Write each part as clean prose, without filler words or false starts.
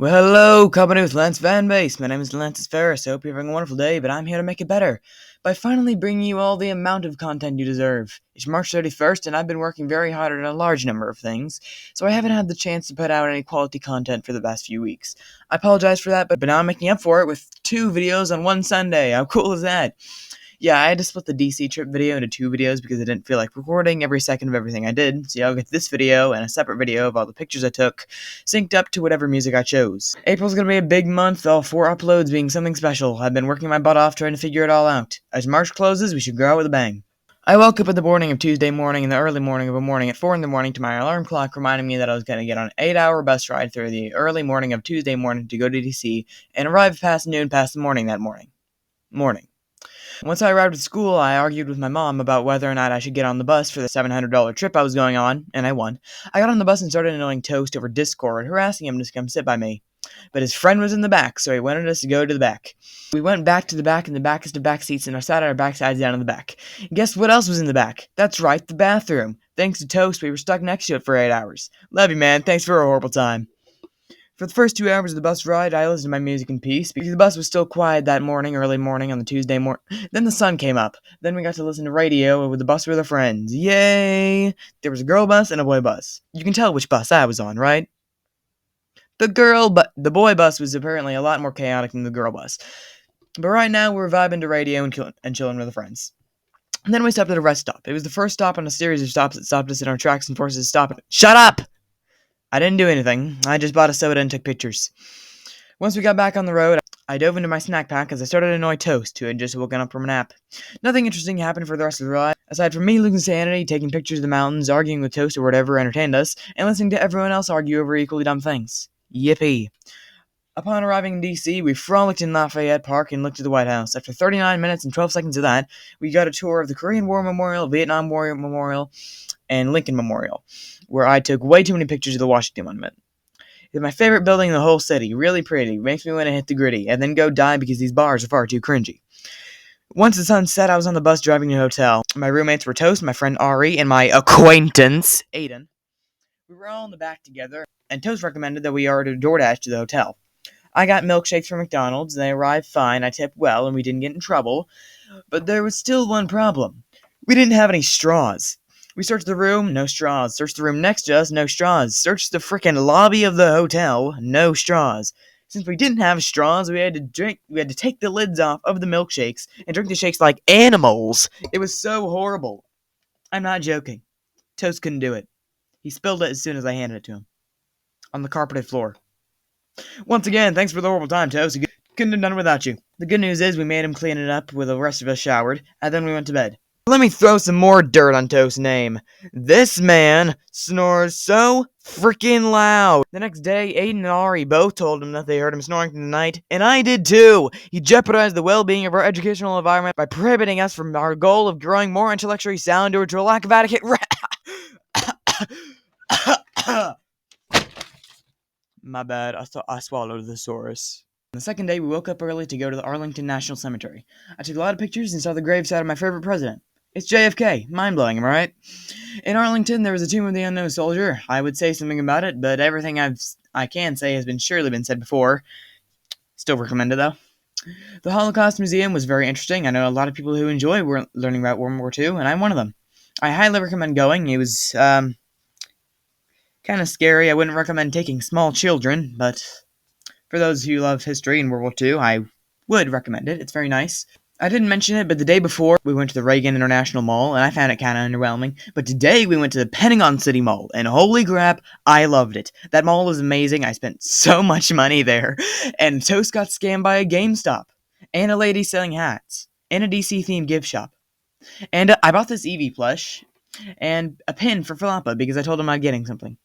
Well, hello, company with Lance Van Base. My name is Lance Ferris. I hope you're having a wonderful day, but I'm here to make it better by finally bringing you all the amount of content you deserve. It's March 31st, and I've been working very hard on a large number of things, so I haven't had the chance to put out any quality content for the past few weeks. I apologize for that, but now I'm making up for it with 2 videos on one Sunday. How cool is that? Yeah, I had to split the DC trip video into 2 videos because I didn't feel like recording every second of everything I did, so y'all get this video and a separate video of all the pictures I took, synced up to whatever music I chose. April's gonna be a big month, all 4 uploads being something special. I've been working my butt off trying to figure it all out. As March closes, we should go out with a bang. I woke up in the morning of Tuesday morning in the early morning of a morning at 4 in the morning to my alarm clock reminding me that I was going to get on an 8-hour bus ride through the early morning of Tuesday morning to go to DC and arrive past noon past the morning that morning. Once I arrived at school, I argued with my mom about whether or not I should get on the bus for the $700 trip I was going on, and I won. I got on the bus and started annoying Toast over Discord, harassing him to come sit by me. But his friend was in the back, so he wanted us to go to the back. We went back to the back in the backest of back seats and sat our backsides down in the back. Guess what else was in the back? That's right, the bathroom. Thanks to Toast, we were stuck next to it for 8 hours. Love you, man. Thanks for a horrible time. For the first 2 hours of the bus ride, I listened to my music in peace, because the bus was still quiet that morning, early morning on the Tuesday morning. Then the sun came up. Then we got to listen to radio with the bus with our friends. Yay! There was a girl bus and a boy bus. You can tell which bus I was on, right? The boy bus was apparently a lot more chaotic than the girl bus. But right now, we're vibing to radio and chilling with the friends. And then we stopped at a rest stop. It was the first stop on a series of stops that stopped us in our tracks and forced us to stop. Shut up! I didn't do anything. I just bought a soda and took pictures. Once we got back on the road, I dove into my snack pack as I started to annoy Toast, who had just woken up from a nap. Nothing interesting happened for the rest of the ride, aside from me losing sanity, taking pictures of the mountains, arguing with Toast or whatever entertained us, and listening to everyone else argue over equally dumb things. Yippee. Upon arriving in DC, we frolicked in Lafayette Park and looked at the White House. After 39 minutes and 12 seconds of that, we got a tour of the Korean War Memorial, Vietnam War Memorial, and Lincoln Memorial, where I took way too many pictures of the Washington Monument. It's my favorite building in the whole city, really pretty, makes me want to hit the gritty, and then go die because these bars are far too cringy. Once the sun set, I was on the bus driving to the hotel. My roommates were Toast, my friend Ari, and my acquaintance, Aiden. We were all in the back together, and Toast recommended that we order DoorDash to the hotel. I got milkshakes from McDonald's, and they arrived fine, I tipped well, and we didn't get in trouble, but there was still one problem. We didn't have any straws. We searched the room, no straws. Searched the room next to us, no straws. Searched the frickin' lobby of the hotel, no straws. Since we didn't have straws, we had to take the lids off of the milkshakes and drink the shakes like animals. It was so horrible. I'm not joking. Toast couldn't do it. He spilled it as soon as I handed it to him. On the carpeted floor. Once again, thanks for the horrible time, Toast. Couldn't have done it without you. The good news is we made him clean it up with the rest of us showered, and then we went to bed. Let me throw some more dirt on Toast's name. This man snores so freaking loud. The next day, Aiden and Ari both told him that they heard him snoring through the night, and I did too. He jeopardized the well-being of our educational environment by prohibiting us from our goal of growing more intellectually sound due to a lack of adequate My bad, I swallowed a thesaurus. On the second day, we woke up early to go to the Arlington National Cemetery. I took a lot of pictures and saw the gravesite of my favorite president. It's JFK. Mind-blowing, am I right? In Arlington, there was a tomb of the unknown soldier. I would say something about it, but everything I can say has surely been said before. Still recommend it, though. The Holocaust Museum was very interesting. I know a lot of people who enjoy learning about World War II, and I'm one of them. I highly recommend going. It was, kind of scary. I wouldn't recommend taking small children, but for those who love history and World War II, I would recommend it. It's very nice. I didn't mention it, but the day before, we went to the Reagan International Mall, and I found it kind of underwhelming. But today, we went to the Pentagon City Mall, and holy crap, I loved it. That mall was amazing. I spent so much money there. And Toast got scammed by a GameStop, and a lady selling hats, and a DC-themed gift shop. And I bought this Eevee plush, and a pin for Falapa, because I told him I'd get him something.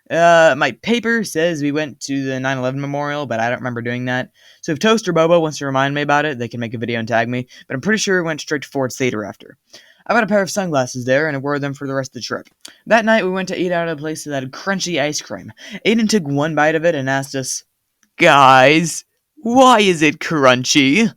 My paper says we went to the 9/11 memorial, but I don't remember doing that. So if Toast or Bobo wants to remind me about it, they can make a video and tag me, but I'm pretty sure we went straight to Ford's Theater after. I got a pair of sunglasses there, and I wore them for the rest of the trip. That night, we went to eat out at a place that had crunchy ice cream. Aiden took one bite of it and asked us, "Guys, why is it crunchy?"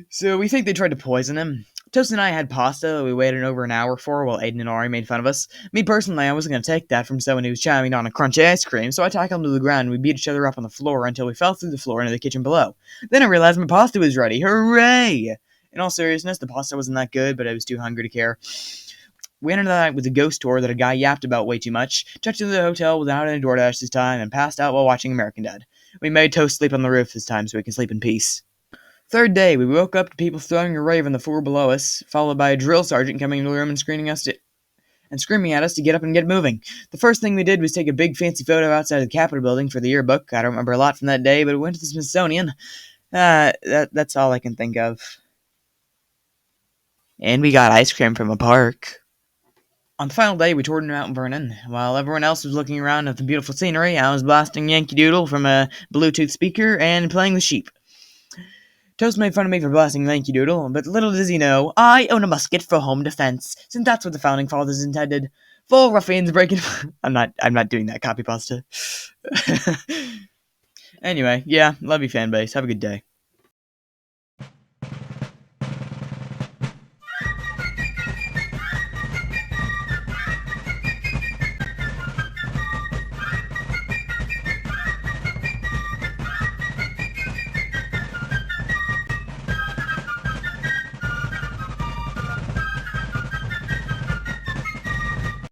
So we think they tried to poison him. Toast and I had pasta that we waited over an hour for while Aiden and Ari made fun of us. Me personally, I wasn't going to take that from someone who was chowing down a crunchy ice cream, so I tackled him to the ground and we beat each other up on the floor until we fell through the floor into the kitchen below. Then I realized my pasta was ready. Hooray! In all seriousness, the pasta wasn't that good, but I was too hungry to care. We ended the night with a ghost tour that a guy yapped about way too much, checked into the hotel without any DoorDash this time, and passed out while watching American Dad. We made Toast sleep on the roof this time so we can sleep in peace. Third day, we woke up to people throwing a rave on the floor below us, followed by a drill sergeant coming into the room and screaming at us to get up and get moving. The first thing we did was take a big fancy photo outside of the Capitol building for the yearbook. I don't remember a lot from that day, but we went to the Smithsonian. That's all I can think of. And we got ice cream from a park. On the final day, we toured Mount Vernon. While everyone else was looking around at the beautiful scenery, I was blasting Yankee Doodle from a Bluetooth speaker and playing with sheep. Toast made fun of me for blasting Yankee Doodle, but little does he know, I own a musket for home defense, since that's what the founding fathers intended. Full ruffians breaking. I'm not doing that copy pasta. Anyway, yeah, love you, fanbase. Have a good day.